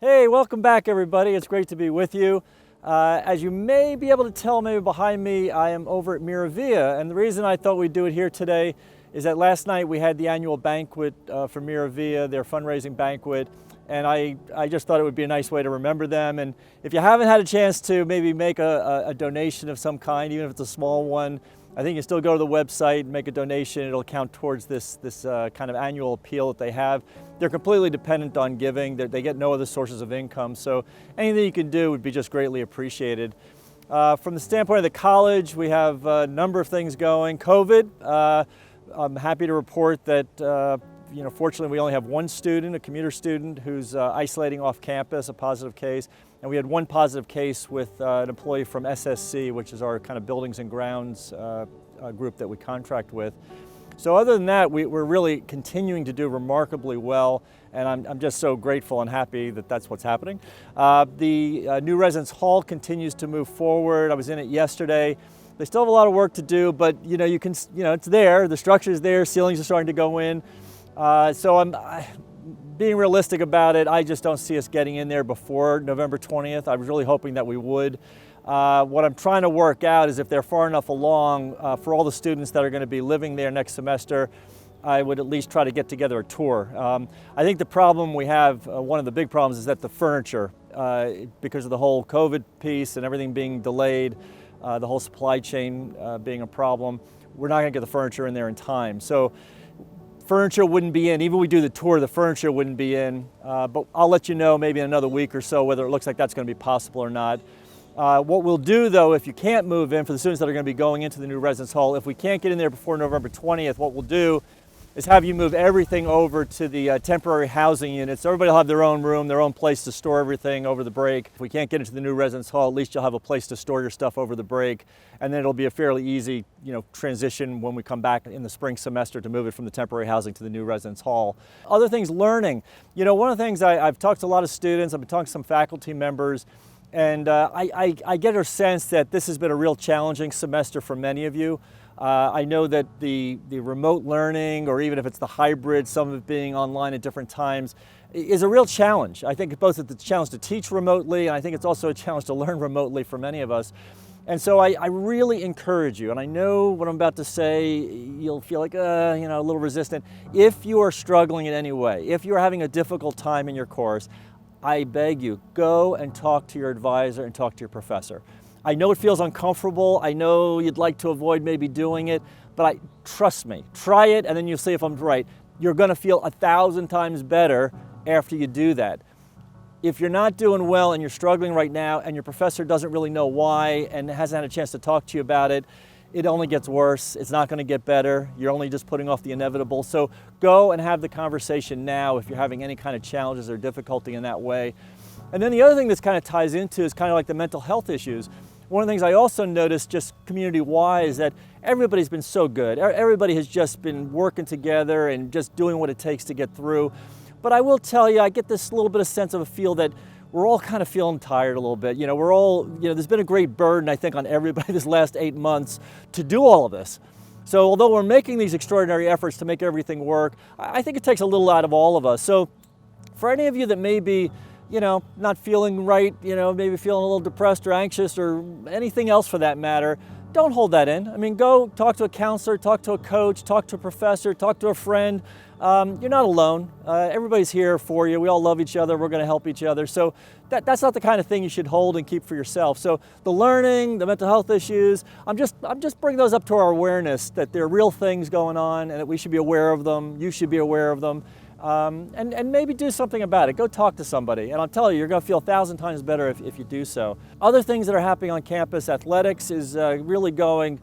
Hey, welcome back everybody. It's great to be with you. As you may be able to tell maybe behind me, I am over at Miravia, and the reason I thought we'd do it here today is that last night we had the annual banquet for Miravia, their fundraising banquet, and I just thought it would be a nice way to remember them. And if you haven't had a chance to maybe make a donation of some kind, even if it's a small one, I think you still go to the website and make a donation. It'll count towards this kind of annual appeal that they have. They're completely dependent on giving. They get no other sources of income, so anything you can do would be just greatly appreciated. From the standpoint of the college, we have a number of things going. COVID, I'm happy to report that fortunately we only have one student, a commuter student, who's isolating off campus, a positive case. And we had one positive case with an employee from SSC, which is our kind of buildings and grounds group that we contract with. So other than that, we're really continuing to do remarkably well, and I'm just so grateful and happy that that's what's happening. The new residence hall continues to move forward. I was in it yesterday. They still have a lot of work to do, but it's there. The structure is there. Ceilings are starting to go in. So I'm being realistic about it. I just don't see us getting in there before November 20th. I was really hoping that we would. What I'm trying to work out is if they're far enough along for all the students that are going to be living there next semester, I would at least try to get together a tour. I think the problem we have, one of the big problems, is that the furniture, because of the whole COVID piece and everything being delayed, the whole supply chain being a problem, we're not going to get the furniture in there in time. So furniture wouldn't be in. Even if we do the tour, the furniture wouldn't be in. But I'll let you know maybe in another week or so whether it looks like that's going to be possible or not. What we'll do though, if you can't move in, for the students that are going to be going into the new residence hall, if we can't get in there before November 20th, what we'll do is have you move everything over to the temporary housing units. So everybody will have their own room, their own place to store everything over the break. If we can't get into the new residence hall, at least you'll have a place to store your stuff over the break. And then it'll be a fairly easy transition when we come back in the spring semester to move it from the temporary housing to the new residence hall. Other things, learning. One of the things I've talked to a lot of students, I've been talking to some faculty members, and I get a sense that this has been a real challenging semester for many of you. I know that the remote learning, or even if it's the hybrid, some of it being online at different times, is a real challenge. I think both it's a challenge to teach remotely, and I think it's also a challenge to learn remotely for many of us. And so I really encourage you, and I know what I'm about to say, you'll feel like, a little resistant. If you are struggling in any way, if you're having a difficult time in your course, I beg you, go and talk to your advisor and talk to your professor. I know it feels uncomfortable. I know you'd like to avoid maybe doing it, but trust me, try it and then you'll see if I'm right. You're gonna feel 1,000 times better after you do that. If you're not doing well and you're struggling right now and your professor doesn't really know why and hasn't had a chance to talk to you about it, it only gets worse. It's not gonna get better. You're only just putting off the inevitable. So go and have the conversation now if you're having any kind of challenges or difficulty in that way. And then the other thing this kind of ties into is kind of like the mental health issues. One of the things I also noticed just community-wide is that everybody's been so good. Everybody has just been working together and just doing what it takes to get through. But I will tell you, I get this little bit of sense of a feel that we're all kind of feeling tired a little bit. We're all, there's been a great burden, I think, on everybody this last 8 months to do all of this. So although we're making these extraordinary efforts to make everything work, I think it takes a little out of all of us. So for any of you that may be not feeling right, maybe feeling a little depressed or anxious or anything else for that matter, don't hold that in. I mean, go talk to a counselor, talk to a coach, talk to a professor, talk to a friend. You're not alone. Everybody's here for you. We all love each other. We're going to help each other. So that's not the kind of thing you should hold and keep for yourself. So the learning, the mental health issues, I'm just bringing those up to our awareness that there are real things going on and that we should be aware of them. You should be aware of them. And maybe do something about it. Go talk to somebody. And I'll tell you, you're going to feel 1,000 times better if you do so. Other things that are happening on campus, athletics is really going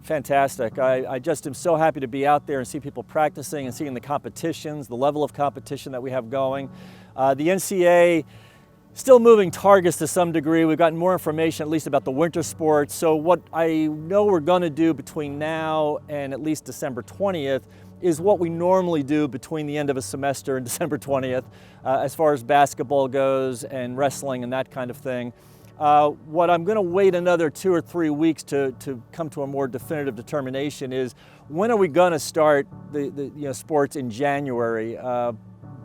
fantastic. I just am so happy to be out there and see people practicing and seeing the competitions, the level of competition that we have going. The NCAA still moving targets to some degree. We've gotten more information at least about the winter sports. So what I know we're going to do between now and at least December 20th is what we normally do between the end of a semester and December 20th as far as basketball goes and wrestling and that kind of thing. What I'm going to wait another 2 or 3 weeks to come to a more definitive determination is when are we going to start the sports in January.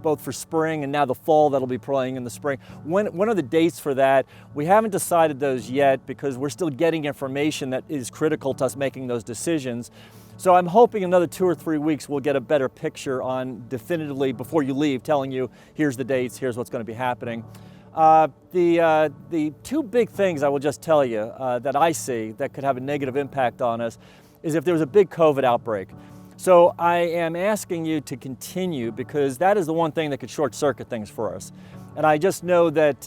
both for spring and now the fall that'll be playing in the spring. When are the dates for that? We haven't decided those yet because we're still getting information that is critical to us making those decisions. So I'm hoping another 2 or 3 weeks we'll get a better picture on definitively before you leave, telling you here's the dates, here's what's going to be happening. The two big things I will just tell you that I see that could have a negative impact on us is if there was a big COVID outbreak. So I am asking you to continue because that is the one thing that could short circuit things for us. And I just know that,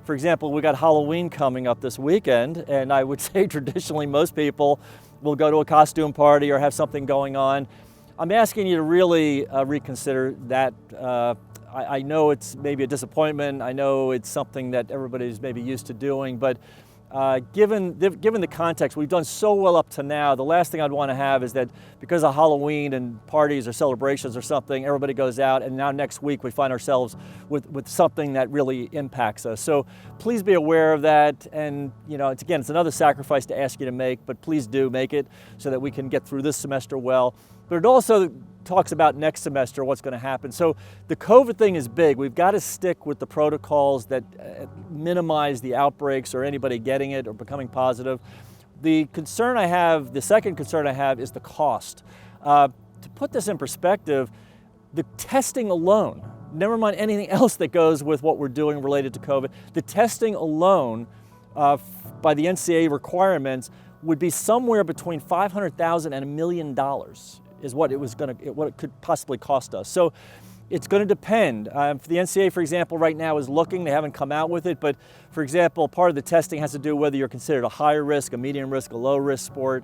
for example, we got Halloween coming up this weekend, and I would say traditionally most people will go to a costume party or have something going on. I'm asking you to really reconsider that. I know it's maybe a disappointment. I know it's something that everybody's maybe used to doing, but given the context, we've done so well up to now, the last thing I'd want to have is that because of Halloween and parties or celebrations or something, everybody goes out and now next week we find ourselves with something that really impacts us. So please be aware of that, and it's another sacrifice to ask you to make, but please do make it so that we can get through this semester well. But it also talks about next semester, what's going to happen. So the COVID thing is big. We've got to stick with the protocols that minimize the outbreaks or anybody getting it or becoming positive. The second concern I have is the cost. To put this in perspective, the testing alone, never mind anything else that goes with what we're doing related to COVID, the testing alone by the NCAA requirements would be somewhere between $500,000 and $1 million. Is what it could possibly cost us. So it's going to depend. The NCAA, for example, right now is looking. They haven't come out with it, but for example, part of the testing has to do whether you're considered a higher risk, a medium risk, a low risk sport.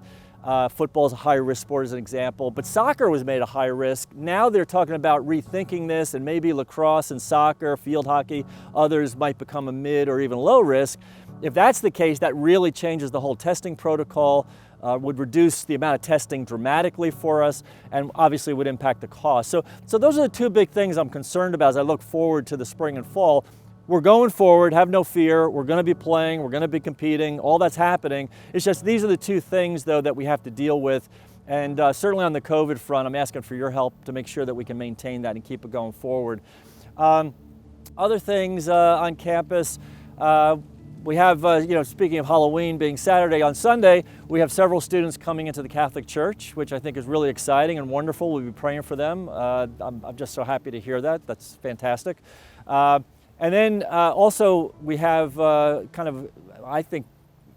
Football is a higher risk sport as an example, but soccer was made a high risk. Now they're talking about rethinking this, and maybe lacrosse and soccer, field hockey, others might become a mid or even low risk. If that's the case, that really changes the whole testing protocol. Would reduce the amount of testing dramatically for us, and obviously would impact the cost. So those are the two big things I'm concerned about as I look forward to the spring and fall. We're going forward, have no fear. We're going to be playing, we're going to be competing, all that's happening. It's just these are the two things, though, that we have to deal with. And certainly on the COVID front, I'm asking for your help to make sure that we can maintain that and keep it going forward. Other things on campus, we have, speaking of Halloween being Saturday, on Sunday, we have several students coming into the Catholic Church, which I think is really exciting and wonderful. We'll be praying for them. I'm just so happy to hear that. That's fantastic. And then also we have I think,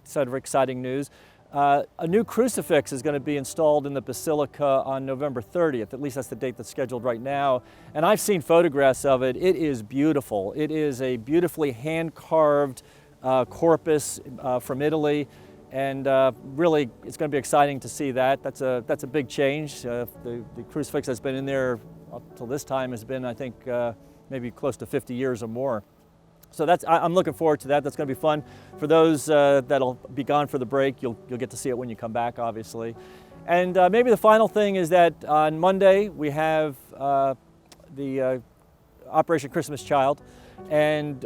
sort of exciting news. A new crucifix is going to be installed in the Basilica on November 30th. At least that's the date that's scheduled right now. And I've seen photographs of it. It is beautiful. It is a beautifully hand-carved corpus from Italy, and really it's going to be exciting to see that. That's a big change. The crucifix that's been in there up till this time has been, I think, maybe close to 50 years or more. So I'm looking forward to that. That's going to be fun. For those that'll be gone for the break, you'll get to see it when you come back, obviously. And maybe the final thing is that on Monday we have the Operation Christmas Child, and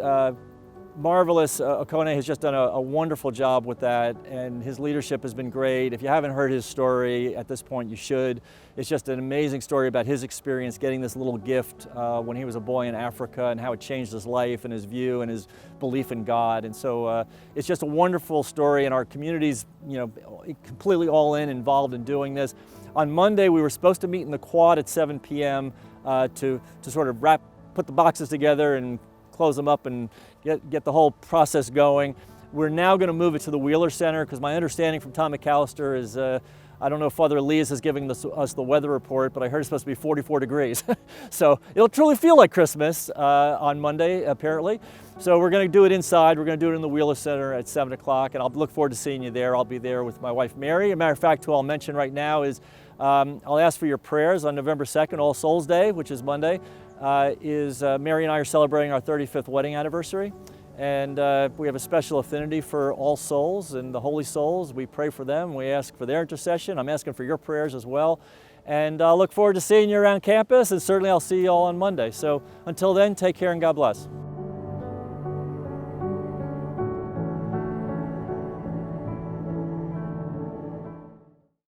marvelous. Okone has just done a wonderful job with that, and his leadership has been great. If you haven't heard his story at this point, you should. It's just an amazing story about his experience getting this little gift when he was a boy in Africa, and how it changed his life and his view and his belief in God. And so it's just a wonderful story, and our community's completely all involved in doing this. On Monday, we were supposed to meet in the quad at 7 p.m. To sort of put the boxes together and close them up and get the whole process going. We're now going to move it to the Wheeler Center, because my understanding from Tom McAllister is, I don't know if Father Elias is giving us the weather report, but I heard it's supposed to be 44 degrees. So it'll truly feel like Christmas on Monday, apparently. So we're going to do it inside. We're going to do it in the Wheeler Center at 7 o'clock, and I'll look forward to seeing you there. I'll be there with my wife, Mary. As a matter of fact, who I'll mention right now is, I'll ask for your prayers on November 2nd, All Souls Day, which is Monday. Mary and I are celebrating our 35th wedding anniversary, and we have a special affinity for All Souls and the Holy Souls. We pray for them. We ask for their intercession. I'm asking for your prayers as well, and I look forward to seeing you around campus, and certainly I'll see you all on Monday. So until then, take care and God bless.